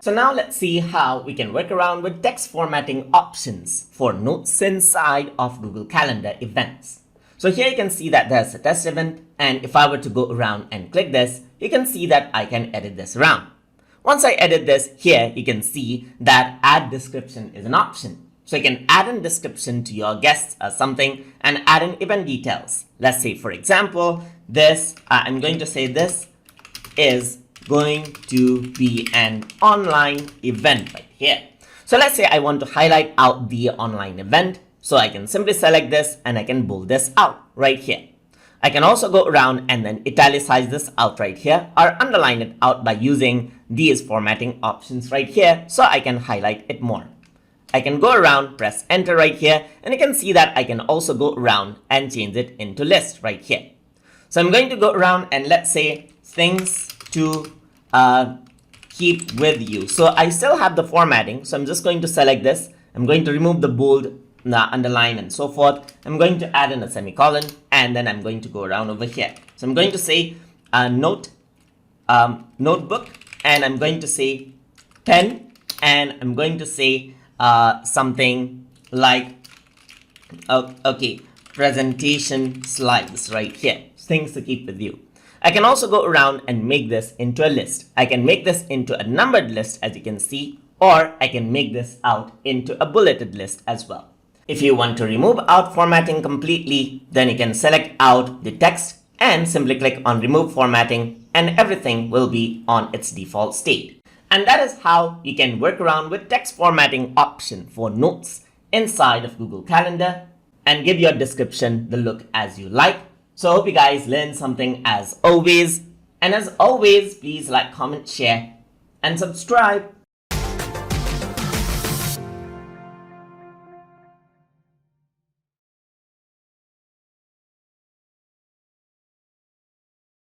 So now let's see how we can work around with text formatting options for notes inside of Google Calendar events. So here you can see that there's a test event, and if I were to go around and click this, you can see that I can edit this around. Once I edit this here, you can see that add description is an option. So you can add a description to your guests or something and add in event details. Let's say, for example, this, I'm going to say this is going to be an online event right here. So let's say I want to highlight out the online event. So I can simply select this and I can bold this out right here. I can also go around and then italicize this out right here or underline it out by using these formatting options right here so I can highlight it more. I can go around, press enter right here, and you can see that I can also go around and change it into list right here. So I'm going to go around and let's say things to keep with you. So I still have the formatting, so I'm just going to select this. I'm going to remove the bold, the underline, and so forth. I'm going to add in a semicolon, and then I'm going to go around over here. So I'm going to say notebook, and I'm going to say pen, and I'm going to say something like presentation slides right here. Things to keep with you. I can also go around and make this into a list. I can make this into a numbered list, as you can see, or I can make this out into a bulleted list as well. If you want to remove out formatting completely, then you can select out the text and simply click on remove formatting, and everything will be on its default state. And that is how you can work around with text formatting option for notes inside of Google Calendar and give your description the look as you like. So I hope you guys learned something as always. And as always, please like, comment, share, and subscribe.